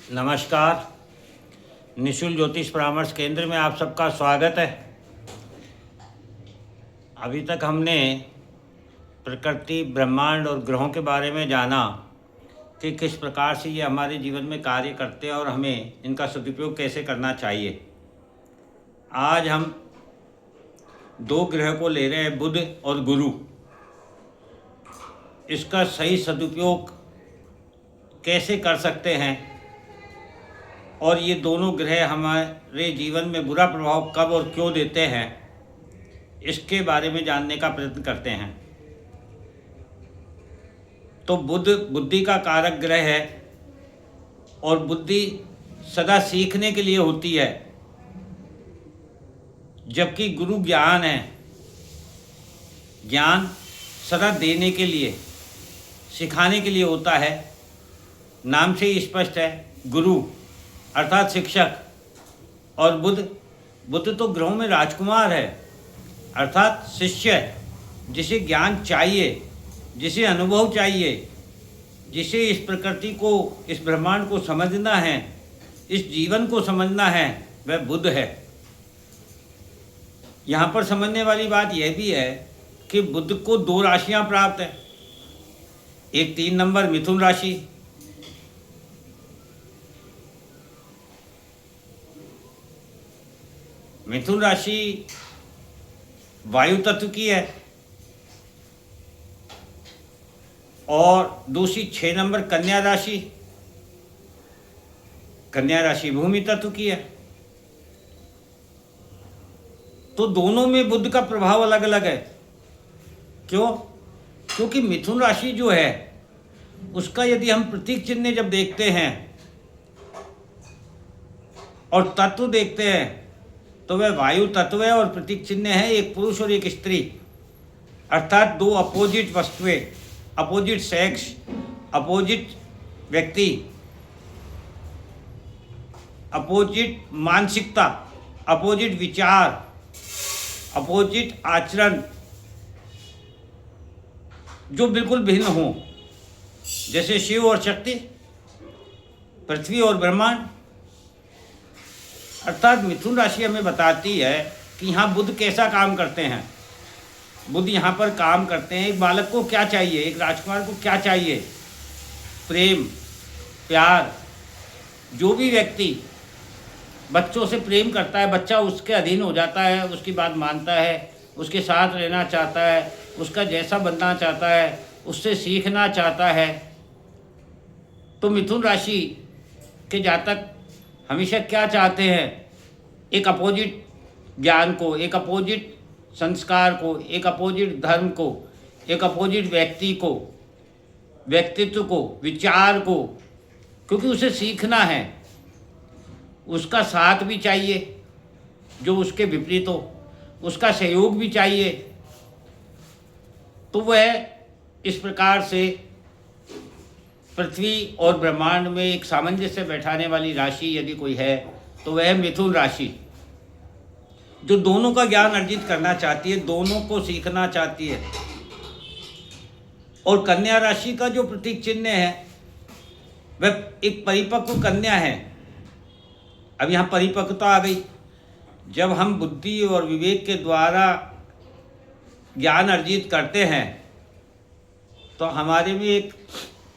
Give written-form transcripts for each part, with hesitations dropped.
नमस्कार। निशुल्क ज्योतिष परामर्श केंद्र में आप सबका स्वागत है। अभी तक हमने प्रकृति, ब्रह्मांड और ग्रहों के बारे में जाना कि किस प्रकार से ये हमारे जीवन में कार्य करते हैं और हमें इनका सदुपयोग कैसे करना चाहिए। आज हम दो ग्रह को ले रहे हैं, बुध और गुरु। इसका सही सदुपयोग कैसे कर सकते हैं और ये दोनों ग्रह हमारे जीवन में बुरा प्रभाव कब और क्यों देते हैं, इसके बारे में जानने का प्रयत्न करते हैं। तो बुध बुद्धि का कारक ग्रह है और बुद्धि सदा सीखने के लिए होती है, जबकि गुरु ज्ञान है। ज्ञान सदा देने के लिए, सिखाने के लिए होता है। नाम से ही स्पष्ट है, गुरु अर्थात शिक्षक। और बुध तो ग्रहों में राजकुमार है, अर्थात शिष्य, जिसे ज्ञान चाहिए, जिसे अनुभव चाहिए, जिसे इस प्रकृति को, इस ब्रह्मांड को समझना है, इस जीवन को समझना है, वह बुध है। यहाँ पर समझने वाली बात यह भी है कि बुध को दो राशियाँ प्राप्त है। एक 3 नंबर मिथुन राशि, मिथुन राशि वायु तत्व की है, और दूसरी 6 नंबर कन्या राशि, कन्या राशि भूमि तत्व की है। तो दोनों में बुध का प्रभाव अलग अलग है। क्यों? क्योंकि मिथुन राशि जो है उसका यदि हम प्रतीक चिन्ह जब देखते हैं और तत्व देखते हैं तो वह वायु तत्व है, और प्रतीक चिन्ह है एक पुरुष और एक स्त्री, अर्थात दो अपोजिट वस्तुएं, अपोजिट सेक्स, अपोजिट व्यक्ति, अपोजिट मानसिकता, अपोजिट विचार, अपोजिट आचरण, जो बिल्कुल भिन्न हो, जैसे शिव और शक्ति, पृथ्वी और ब्रह्मांड। अर्थात मिथुन राशि हमें बताती है कि यहाँ बुध कैसा काम करते हैं। बुध यहाँ पर काम करते हैं, एक बालक को क्या चाहिए, एक राजकुमार को क्या चाहिए, प्रेम, प्यार। जो भी व्यक्ति बच्चों से प्रेम करता है, बच्चा उसके अधीन हो जाता है, उसकी बात मानता है, उसके साथ रहना चाहता है, उसका जैसा बनना चाहता है, उससे सीखना चाहता है। तो मिथुन राशि के जातक हमेशा क्या चाहते हैं? एक अपोजिट ज्ञान को, एक अपोजिट संस्कार को, एक अपोजिट धर्म को, एक अपोजिट व्यक्ति को, व्यक्तित्व को, विचार को, क्योंकि उसे सीखना है। उसका साथ भी चाहिए जो उसके विपरीत हो, उसका सहयोग भी चाहिए। तो वह इस प्रकार से पृथ्वी और ब्रह्मांड में एक सामंजस्य बैठाने वाली राशि यदि कोई है तो वह मिथुन राशि, जो दोनों का ज्ञान अर्जित करना चाहती है, दोनों को सीखना चाहती है। और कन्या राशि का जो प्रतीक चिन्ह है वह एक परिपक्व कन्या है। अब यहाँ परिपक्वता आ गई। जब हम बुद्धि और विवेक के द्वारा ज्ञान अर्जित करते हैं तो हमारे में एक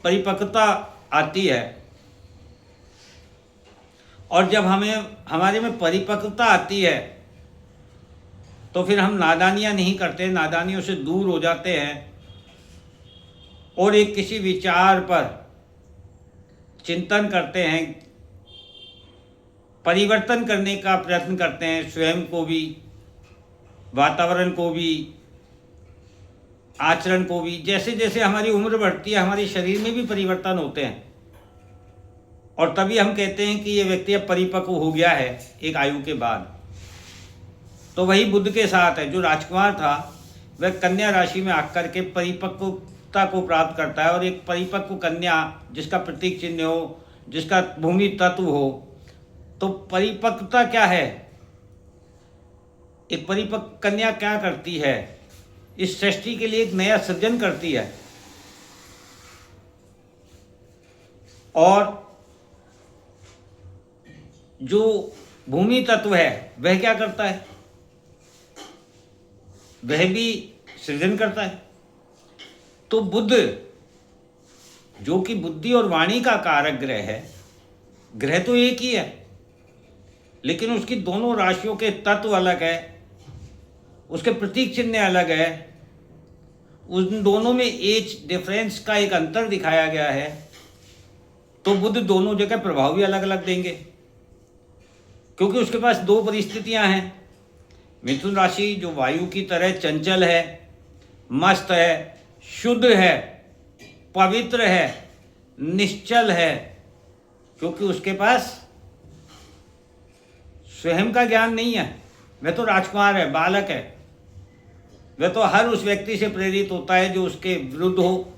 परिपक्वता आती है, और जब हमारे में परिपक्वता आती है तो फिर हम नादानियाँ नहीं करते, नादानियों से दूर हो जाते हैं और एक किसी विचार पर चिंतन करते हैं, परिवर्तन करने का प्रयत्न करते हैं, स्वयं को भी, वातावरण को भी, आचरण को भी। जैसे जैसे हमारी उम्र बढ़ती है हमारे शरीर में भी परिवर्तन होते हैं, और तभी हम कहते हैं कि ये व्यक्ति अब परिपक्व हो गया है एक आयु के बाद। तो वही बुध के साथ है। जो राजकुमार था वह कन्या राशि में आकर के परिपक्वता को प्राप्त करता है, और एक परिपक्व कन्या जिसका प्रतीक चिन्ह हो, जिसका भूमि तत्व हो। तो परिपक्वता क्या है? एक परिपक्व कन्या क्या करती है? इस सृष्टि के लिए एक नया सृजन करती है, और जो भूमि तत्व है वह क्या करता है, वह भी सृजन करता है। तो बुध जो कि बुद्धि और वाणी का कारक ग्रह है, ग्रह तो एक ही है लेकिन उसकी दोनों राशियों के तत्व अलग है, उसके प्रतीक चिन्ह अलग है, उन दोनों में एज डिफरेंस का एक अंतर दिखाया गया है। तो बुध दोनों जगह प्रभाव भी अलग अलग देंगे क्योंकि उसके पास दो परिस्थितियां हैं। मिथुन राशि जो वायु की तरह चंचल है, मस्त है, शुद्ध है, पवित्र है, निश्चल है, क्योंकि उसके पास स्वयं का ज्ञान नहीं है। वह तो राजकुमार है, बालक है, वह तो हर उस व्यक्ति से प्रेरित होता है जो उसके विरुद्ध हो।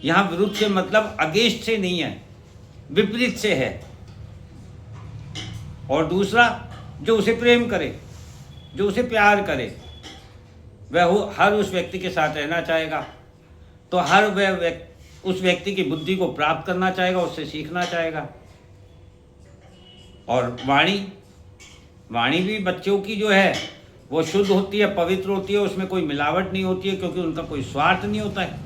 यहाँ विरुद्ध से मतलब अगेंस्ट से नहीं है, विपरीत से है। और दूसरा जो उसे प्रेम करे, जो उसे प्यार करे, वह हर उस व्यक्ति के साथ रहना चाहेगा। तो हर वह उस व्यक्ति की बुद्धि को प्राप्त करना चाहेगा, उससे सीखना चाहेगा। और वाणी भी बच्चों की जो है वो शुद्ध होती है, पवित्र होती है, उसमें कोई मिलावट नहीं होती है क्योंकि उनका कोई स्वार्थ नहीं होता है।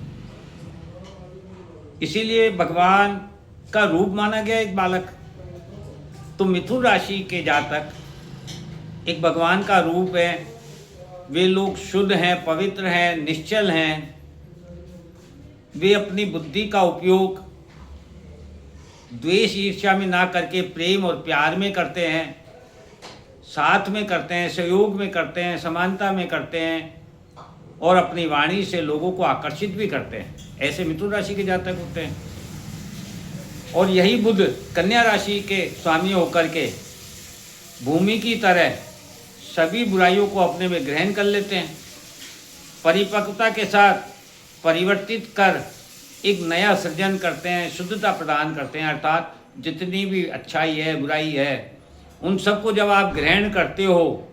इसीलिए भगवान का रूप माना गया एक बालक। तो मिथुन राशि के जातक एक भगवान का रूप है। वे लोग शुद्ध हैं, पवित्र हैं, निश्चल हैं। वे अपनी बुद्धि का उपयोग द्वेष ईर्ष्या में ना करके प्रेम और प्यार में करते हैं, साथ में करते हैं, सहयोग में करते हैं, समानता में करते हैं और अपनी वाणी से लोगों को आकर्षित भी करते हैं। ऐसे मिथुन राशि के जातक होते हैं। और यही बुध कन्या राशि के स्वामी होकर के भूमि की तरह सभी बुराइयों को अपने में ग्रहण कर लेते हैं, परिपक्वता के साथ परिवर्तित कर एक नया सृजन करते हैं, शुद्धता प्रदान करते हैं। अर्थात जितनी भी अच्छाई है, बुराई है, उन सबको जब आप ग्रहण करते हो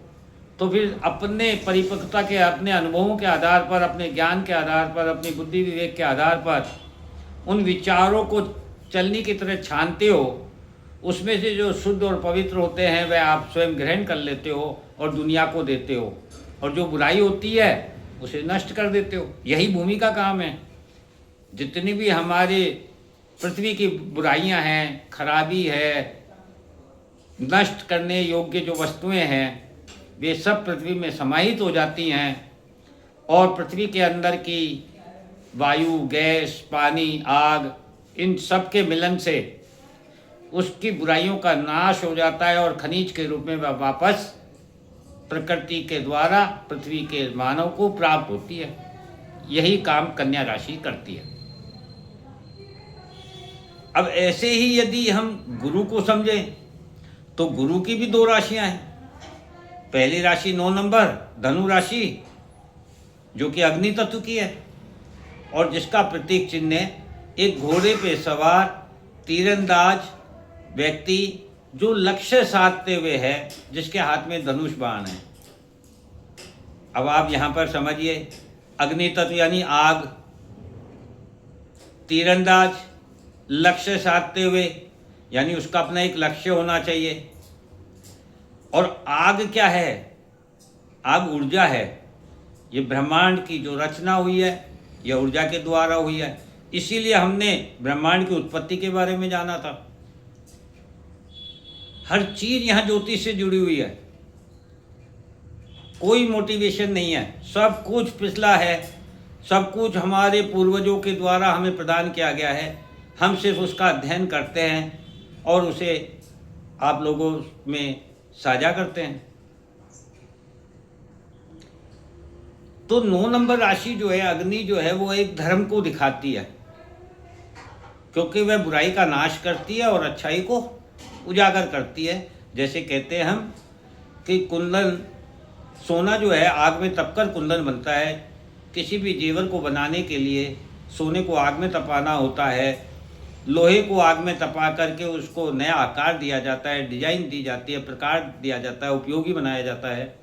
तो फिर अपने परिपक्वता के, अपने अनुभवों के आधार पर, अपने ज्ञान के आधार पर, अपनी बुद्धि विवेक के आधार पर उन विचारों को चलनी की तरह छानते हो। उसमें से जो शुद्ध और पवित्र होते हैं वह आप स्वयं ग्रहण कर लेते हो और दुनिया को देते हो, और जो बुराई होती है उसे नष्ट कर देते हो। यही भूमि का काम है। जितनी भी हमारे पृथ्वी की बुराइयां हैं, खराबी है, नष्ट करने योग्य जो वस्तुएं हैं, वे सब पृथ्वी में समाहित हो जाती हैं और पृथ्वी के अंदर की वायु, गैस, पानी, आग, इन सब के मिलन से उसकी बुराइयों का नाश हो जाता है और खनिज के रूप में वह वापस प्रकृति के द्वारा पृथ्वी के मानव को प्राप्त होती है। यही काम कन्या राशि करती है। अब ऐसे ही यदि हम गुरु को समझें तो गुरु की भी दो राशियां हैं। पहली राशि 9 नंबर धनु राशि जो कि अग्नि तत्व की है और जिसका प्रतीक चिन्ह एक घोड़े पे सवार तीरंदाज व्यक्ति जो लक्ष्य साधते हुए है, जिसके हाथ में धनुष बाण है। अब आप यहाँ पर समझिए, अग्नि तत्व यानी आग, तीरंदाज लक्ष्य साधते हुए यानी उसका अपना एक लक्ष्य होना चाहिए। और आग क्या है? आग ऊर्जा है। ये ब्रह्मांड की जो रचना हुई है यह ऊर्जा के द्वारा हुई है। इसीलिए हमने ब्रह्मांड की उत्पत्ति के बारे में जाना था। हर चीज यहाँ ज्योतिष से जुड़ी हुई है, कोई मोटिवेशन नहीं है। सब कुछ पिछला है, सब कुछ हमारे पूर्वजों के द्वारा हमें प्रदान किया गया है। हम सिर्फ उसका अध्ययन करते हैं और उसे आप लोगों में साझा करते हैं। तो 9 नंबर राशि जो है, अग्नि जो है, वो एक धर्म को दिखाती है क्योंकि वह बुराई का नाश करती है और अच्छाई को उजागर करती है। जैसे कहते हैं हम कि कुंदन, सोना जो है आग में तपकर कुंदन बनता है। किसी भी जेवर को बनाने के लिए सोने को आग में तपाना होता है, लोहे को आग में तपा करके उसको नया आकार दिया जाता है, डिजाइन दी जाती है, प्रकार दिया जाता है, उपयोगी बनाया जाता है।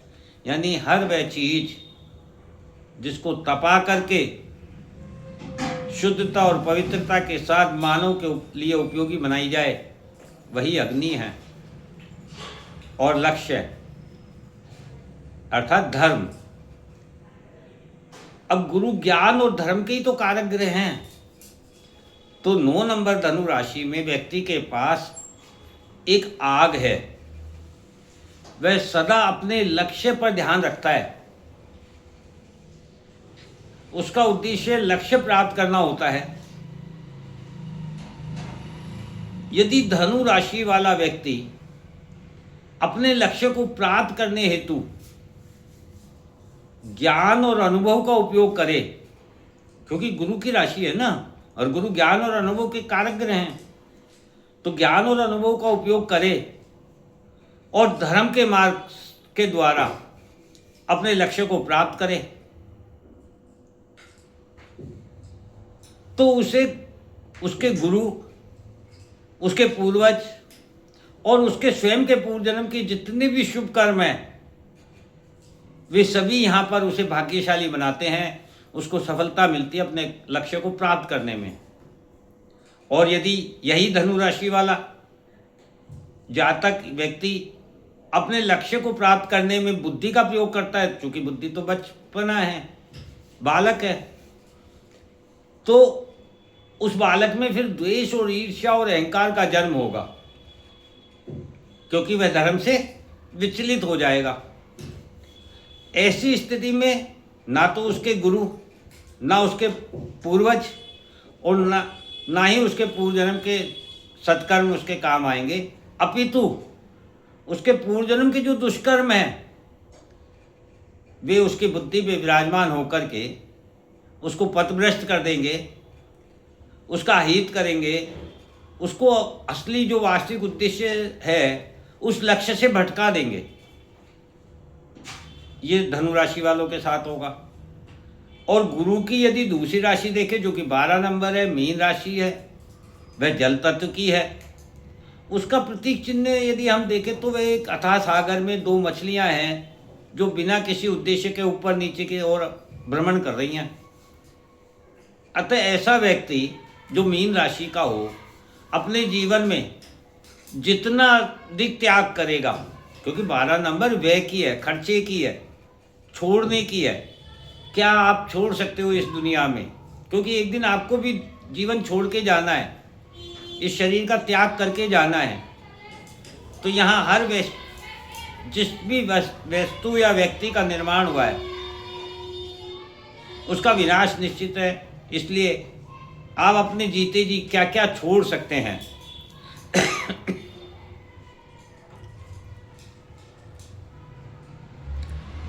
यानी हर वह चीज जिसको तपा करके शुद्धता और पवित्रता के साथ मानव के लिए उपयोगी बनाई जाए, वही अग्नि है। और लक्ष्य अर्थात धर्म। अब गुरु ज्ञान और धर्म के ही तो कारक ग्रह हैं। तो 9 नंबर धनु राशि में व्यक्ति के पास एक आग है, वह सदा अपने लक्ष्य पर ध्यान रखता है। उसका उद्देश्य लक्ष्य प्राप्त करना होता है। यदि धनु राशि वाला व्यक्ति अपने लक्ष्य को प्राप्त करने हेतु ज्ञान और अनुभव का उपयोग करे, क्योंकि गुरु की राशि है ना, और गुरु ज्ञान और अनुभव के कारक ग्रह हैं, तो ज्ञान और अनुभव का उपयोग करे और धर्म के मार्ग के द्वारा अपने लक्ष्य को प्राप्त करे, तो उसे उसके गुरु, उसके पूर्वज और उसके स्वयं के पूर्व जन्म के जितने भी शुभ कर्म हैं, वे सभी यहाँ पर उसे भाग्यशाली बनाते हैं, उसको सफलता मिलती है अपने लक्ष्य को प्राप्त करने में। और यदि यही धनु राशि वाला जातक व्यक्ति अपने लक्ष्य को प्राप्त करने में बुद्धि का प्रयोग करता है, क्योंकि बुद्धि तो बचपना है, बालक है, तो उस बालक में फिर द्वेष और ईर्ष्या और अहंकार का जन्म होगा, क्योंकि वह धर्म से विचलित हो जाएगा। ऐसी स्थिति में ना तो उसके गुरु, ना उसके पूर्वज और ना ही उसके पूर्व जन्म के सत्कर्म उसके काम आएंगे, अपितु उसके पूर्व जन्म के जो दुष्कर्म हैं वे उसकी बुद्धि में विराजमान होकर के उसको पथभ्रष्ट कर देंगे, उसका हित करेंगे, उसको असली जो वास्तविक उद्देश्य है उस लक्ष्य से भटका देंगे। ये धनु राशि वालों के साथ होगा। और गुरु की यदि दूसरी राशि देखें जो कि 12 नंबर है, मीन राशि है, वह जल तत्व की है। उसका प्रतीक चिन्ह यदि हम देखें तो वह एक अथाह सागर में 2 मछलियां हैं जो बिना किसी उद्देश्य के ऊपर नीचे की ओर भ्रमण कर रही हैं। अतः ऐसा व्यक्ति जो मीन राशि का हो अपने जीवन में जितना अधिक त्याग करेगा, क्योंकि 12 नंबर व्यय की है, खर्चे की है, छोड़ने की है। क्या आप छोड़ सकते हो इस दुनिया में? क्योंकि एक दिन आपको भी जीवन छोड़ के जाना है, इस शरीर का त्याग करके जाना है। तो यहाँ हर जिस भी वस्तु या व्यक्ति का निर्माण हुआ है उसका विनाश निश्चित है। इसलिए आप अपने जीते जी क्या क्या छोड़ सकते हैं।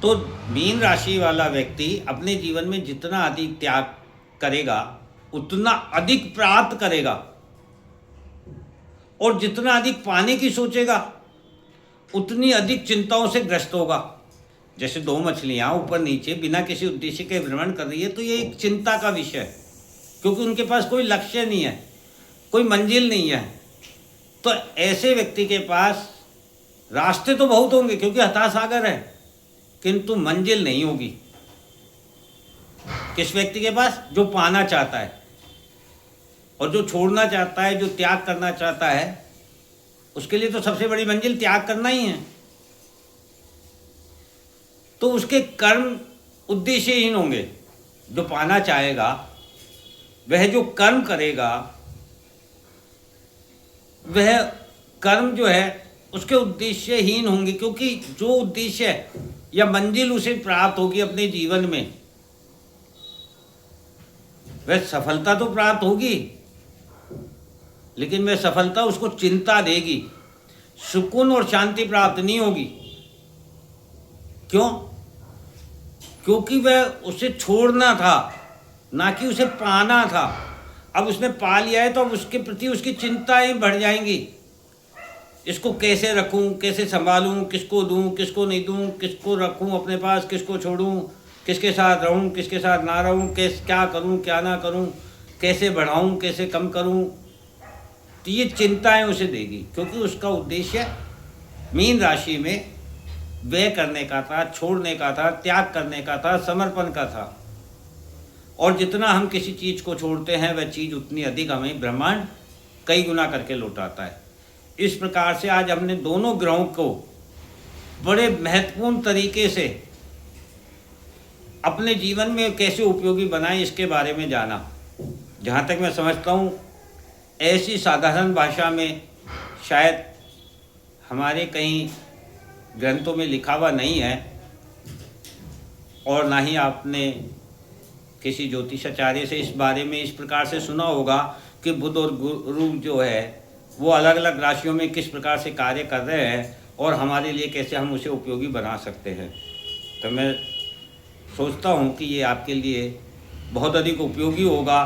तो मीन राशि वाला व्यक्ति अपने जीवन में जितना अधिक त्याग करेगा उतना अधिक प्राप्त करेगा, और जितना अधिक पाने की सोचेगा उतनी अधिक चिंताओं से ग्रस्त होगा। जैसे 2 मछलियां ऊपर नीचे बिना किसी उद्देश्य के भ्रमण कर रही है, तो ये एक चिंता का विषय है, क्योंकि उनके पास कोई लक्ष्य नहीं है, कोई मंजिल नहीं है। तो ऐसे व्यक्ति के पास रास्ते तो बहुत होंगे क्योंकि अथाह सागर है, किंतु मंजिल नहीं होगी। किस व्यक्ति के पास? जो पाना चाहता है और जो छोड़ना चाहता है, जो त्याग करना चाहता है, उसके लिए तो सबसे बड़ी मंजिल त्याग करना ही है। तो उसके कर्म उद्देश्यहीन होंगे। जो पाना चाहेगा वह जो कर्म करेगा, वह कर्म जो है उसके उद्देश्यहीन होंगे, क्योंकि जो उद्देश्य या मंजिल उसे प्राप्त होगी अपने जीवन में, वह सफलता तो प्राप्त होगी, लेकिन वह सफलता उसको चिंता देगी, सुकून और शांति प्राप्त नहीं होगी। क्यों? क्योंकि वह उसे छोड़ना था, ना कि उसे पाना था। अब उसने पा लिया है तो अब उसके प्रति उसकी चिंताएं बढ़ जाएंगी। इसको कैसे रखूं, कैसे संभालूं, किसको दूं, किसको नहीं दूं, किसको रखूं अपने पास, किसको छोड़ूं, किसके साथ रहूं, किसके साथ ना रहूं, क्या करूं, क्या ना करूं, कैसे बढ़ाऊं, कैसे कम करूं। तो ये चिंताएं उसे देगी, क्योंकि उसका उद्देश्य मीन राशि में व्यय करने का था, छोड़ने का था, त्याग करने का था, समर्पण का था। और जितना हम किसी चीज़ को छोड़ते हैं वह चीज़ उतनी अधिक हमें ब्रह्मांड कई गुना करके लौटाता है। इस प्रकार से आज हमने दोनों ग्रहों को बड़े महत्वपूर्ण तरीके से अपने जीवन में कैसे उपयोगी बनाएं, इसके बारे में जाना। जहाँ तक मैं समझता हूँ, ऐसी साधारण भाषा में शायद हमारे कहीं ग्रंथों में लिखा हुआ नहीं है, और ना ही आपने किसी ज्योतिषाचार्य से इस बारे में इस प्रकार से सुना होगा कि बुध और गुरु जो है वो अलग अलग राशियों में किस प्रकार से कार्य कर रहे हैं और हमारे लिए कैसे हम उसे उपयोगी बना सकते हैं। तो मैं सोचता हूँ कि ये आपके लिए बहुत अधिक उपयोगी होगा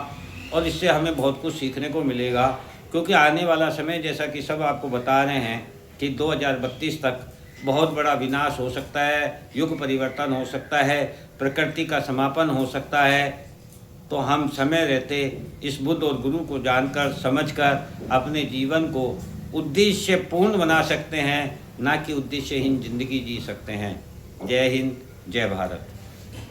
और इससे हमें बहुत कुछ सीखने को मिलेगा, क्योंकि आने वाला समय जैसा कि सब आपको बता रहे हैं कि 2032 तक बहुत बड़ा विनाश हो सकता है, युग परिवर्तन हो सकता है, प्रकृति का समापन हो सकता है। तो हम समय रहते इस बुध और गुरु को जानकर समझकर अपने जीवन को उद्देश्य पूर्ण बना सकते हैं, ना कि उद्देश्यहीन जिंदगी जी सकते हैं। जय हिंद, जय भारत।